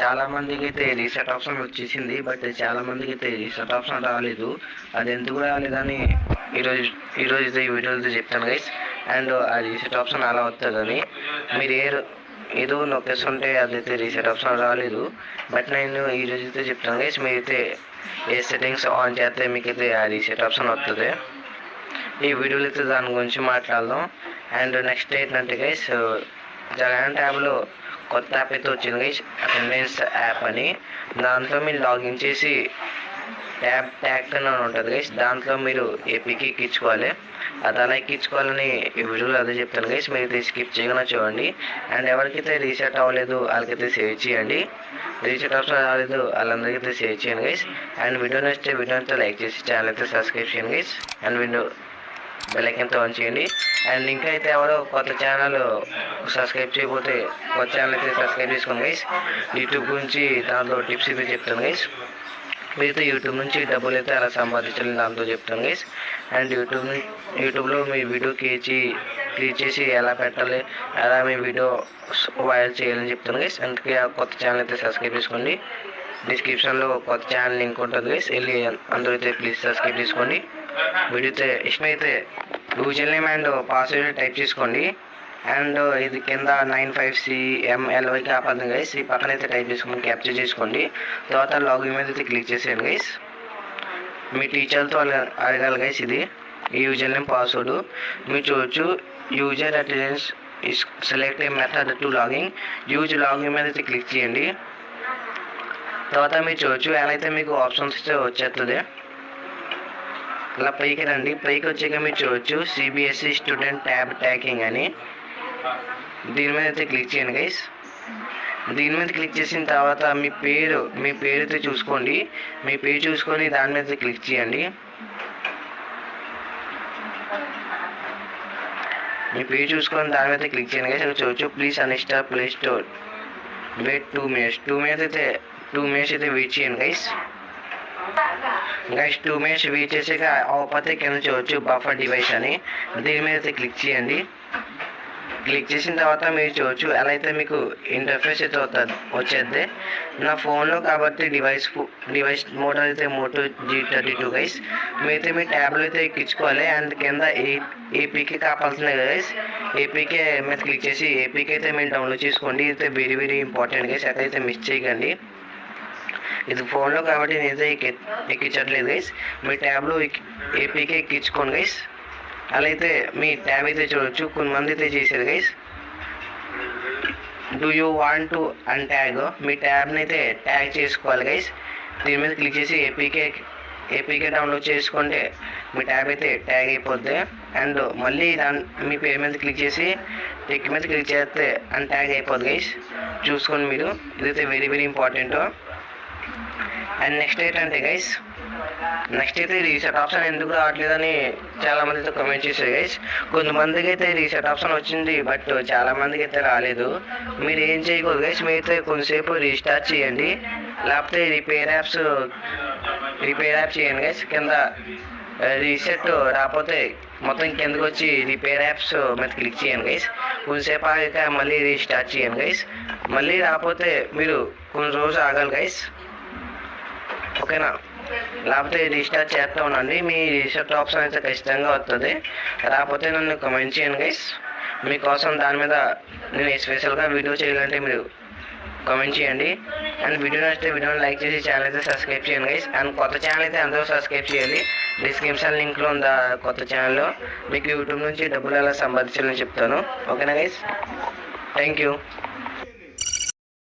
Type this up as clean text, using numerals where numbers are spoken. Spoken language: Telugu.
చాలా మందికి అయితే రీసెట్ ఆప్షన్ వచ్చేసింది, బట్ చాలా మందికి అయితే రీసెట్ ఆప్షన్ రాలేదు. అది ఎందుకు రాలేదని ఈరోజు అయితే ఈ వీడియోతో చెప్తాను గైస్. అండ్ ఆ రీసెట్ ఆప్షన్ అలా వస్తుందని మీరు ఏదో నొక్కేస్తుంటే అదైతే రీసెట్ ఆప్షన్ రాలేదు. బట్ నేను ఈరోజు అయితే చెప్తాను గైస్, మీరైతే ఏ సెట్టింగ్స్ ఆన్ చేస్తే మీకైతే ఆ రీసెట్ ఆప్షన్ వస్తుంది. ఈ వీడియోలో అయితే దాని గురించి మాట్లాడదాం. అండ్ నెక్స్ట్ ఏంటంటే గైస్, జగన్ ట్యాబ్లో కొత్త యాప్ అయితే వచ్చింది గైస్, అటెండెన్స్ యాప్ అని. దాంట్లో మీరు లాగిన్ చేసి ట్యాగ్ అని ఉంటుంది గైస్, దాంట్లో మీరు ఏపీకి ఎక్కించుకోవాలి. అది అలా ఎక్కించుకోవాలని ఈ వీడియోలో అదే చెప్తాను గైస్. మీరు అయితే స్కిప్ చేయకుండా చూడండి. అండ్ ఎవరికైతే రీసెట్ అవ్వలేదు వాళ్ళకైతే సేవ్ చేయండి, రీసెట్ ఆప్షన్ రాలేదు వాళ్ళందరికీ అయితే సేవ్ చేయండి గైస్. అండ్ వీడియో నచ్చితే వీడియో అయితే లైక్ చేసి ఛానల్ అయితే సబ్స్క్రైబ్ చేయండి గైస్. అండ్ వీడియో బెల్ ఐకాన్తో ఆన్ చేయండి. అండ్ ఇంకా అయితే ఎవరో కొత్త ఛానల్ సబ్స్క్రైబ్ చేయకపోతే కొత్త ఛానల్ అయితే సబ్స్క్రైబ్ చేసుకోండి గైస్. యూట్యూబ్ గురించి దాంట్లో టిప్స్ అయితే చెప్తాను గైస్. మీరైతే యూట్యూబ్ నుంచి డబ్బులు అయితే అలా సంపాదించాలని దాంతో చెప్తాను గైస్. అండ్ యూట్యూబ్లో మీ వీడియో క్రియేట్ చేసి ఎలా పెట్టాలి, ఎలా మీ వీడియో వైరల్ చేయాలని చెప్తాను గైస్. అందుకే కొత్త ఛానల్ అయితే సబ్స్క్రైబ్ చేసుకోండి. డిస్క్రిప్షన్లో కొత్త ఛానల్ లింక్ ఉంటుంది గైస్, వెళ్ళి అందరూ అయితే ప్లీజ్ సబ్స్క్రైబ్ చేసుకోండి. వీడియో అయితే ఇష్టమైతే user name and password type చేసుకోండి. అండ్ ఇది కింద 95CMLYకి ఆపండి గైస్. ఈ పక్కన అయితే టైప్ చేసుకొని క్యాప్చర్ చేసుకోండి. తర్వాత లాగిన్ మీద అయితే క్లిక్ చేసేయండి గైస్. మీ టీచర్తో అడగాలి గైస్. ఇది ఈ యూజర్ నేమ్ పాస్వర్డ్ మీరు చూడొచ్చు. User attendance is select A method to login. Use login మీద అయితే క్లిక్ చేయండి. తర్వాత మీరు చూడొచ్చు ఎలా అయితే మీకు ఆప్షన్స్ అయితే వచ్చేస్తుంది. అలా పైకి రండి. పైకి వచ్చాక మీరు చూడొచ్చు CBSE స్టూడెంట్ ట్యాబ్ ట్యాగింగ్ అని. దీని మీద అయితే క్లిక్ చేయండి గైస్. దీని మీద క్లిక్ చేసిన తర్వాత మీ పేరు అయితే చూసుకోండి. మీ పేరు చూసుకొని దాని మీద క్లిక్ చేయండి. మీ పేరు చూసుకొని దాని మీద క్లిక్ చేయండి గైస్. అక్కడ చూడొచ్చు please uninstall play store wait 2 minutes. 2 minutes అయితే వెయిట్ చేయండి గైస్. 2 minutes వెయిట్ చేసాక అవకపోతే కింద చూడవచ్చు బఫర్ డివైస్ అని. దీని మీద అయితే క్లిక్ చేయండి. క్లిక్ చేసిన తర్వాత మీరు చూడవచ్చు ఎలా అయితే మీకు ఇంటర్ఫేస్ అయితే వచ్చేది. నా ఫోన్లో కాబట్టి డివైస్ మోడల్ అయితే Moto G32 గైస్. మీరైతే మీ ట్యాబ్లో అయితే ఎక్కించుకోవాలి. అండ్ కింద ఏపీకే కావాల్సిందే గైస్. ఏపీకే మీద క్లిక్ చేసి ఏపీకే అయితే మీరు డౌన్లోడ్ చేసుకోండి. అయితే వెరీ ఇంపార్టెంట్ గైస్, ఎక్కడైతే మిస్ చేయకండి. ఇది ఫోన్లో కాబట్టి నేనైతే ఎక్కించట్లేదు గైస్. మీ ట్యాబ్లో ఏపీకే ఎక్కించుకోండి గైస్. అలా అయితే మీ ట్యాబ్ అయితే చూడవచ్చు. కొంతమంది అయితే చేశారు guys. Do you want to untag, మీ ట్యాబ్ని అయితే ట్యాగ్ చేసుకోవాలి గైస్. దీని మీద క్లిక్ చేసి ఏపీకే డౌన్లోడ్ చేసుకుంటే మీ ట్యాబ్ అయితే ట్యాగ్ అయిపోద్ది. అండ్ మళ్ళీ మీ పేరు మీద క్లిక్ చేసి టిక్ మీద క్లిక్ చేస్తే అన్ట్యాగ్ అయిపోద్ది గైస్. చూసుకోండి మీరు. ఇదైతే వెరీ ఇంపార్టెంట్. అండ్ నెక్స్ట్ ఏంటంటే గైస్, అయితే రీసెట్ ఆప్షన్ ఎందుకు రావట్లేదని చాలామంది అయితే కామెంట్ చేశారు గైస్. కొంతమందికి అయితే రీసెట్ ఆప్షన్ వచ్చింది, బట్ చాలామందికి అయితే రాలేదు. మీరు ఏం చేయకూడదు గైస్, మీరైతే కొంతసేపు రీస్టార్ట్ చేయండి, లేకపోతే రిపేర్ యాప్స్ చేయండి గైస్. కింద రీసెట్ రాకపోతే మొత్తం కిందకి వచ్చి రిపేర్ యాప్స్ మీద క్లిక్ చేయండి గైస్. కొంతసేపు ఆగాక మళ్ళీ రీస్టార్ట్ చేయండి గైస్. మళ్ళీ రాకపోతే మీరు కొన్ని రోజులు ఆగాలి గైస్, ఓకేనా? లేకపోతే రీస్టార్ట్ చేస్తూ ఉండండి. మీ రీసెట్ ఆప్షన్ అయితే ఖచ్చితంగా వస్తుంది. రాకపోతే నన్ను కామెంట్ చేయండి గైస్. మీకోసం దాని మీద నేను స్పెషల్గా వీడియో చేయాలంటే మీరు కామెంట్ చేయండి. అండ్ వీడియో నచ్చితే వీడియోని లైక్ చేసి ఛానల్ అయితే సబ్స్క్రైబ్ చేయండి గైస్. అండ్ కొత్త ఛానల్ అయితే అందరూ సబ్స్క్రైబ్ చేయాలి. డిస్క్రిప్షన్ లింక్లో ఉందా కొత్త ఛానల్లో. మీకు యూట్యూబ్ నుంచి డబ్బులు ఎలా సంపాదించాలని చెప్తాను, ఓకేనా గైస్? Thank you.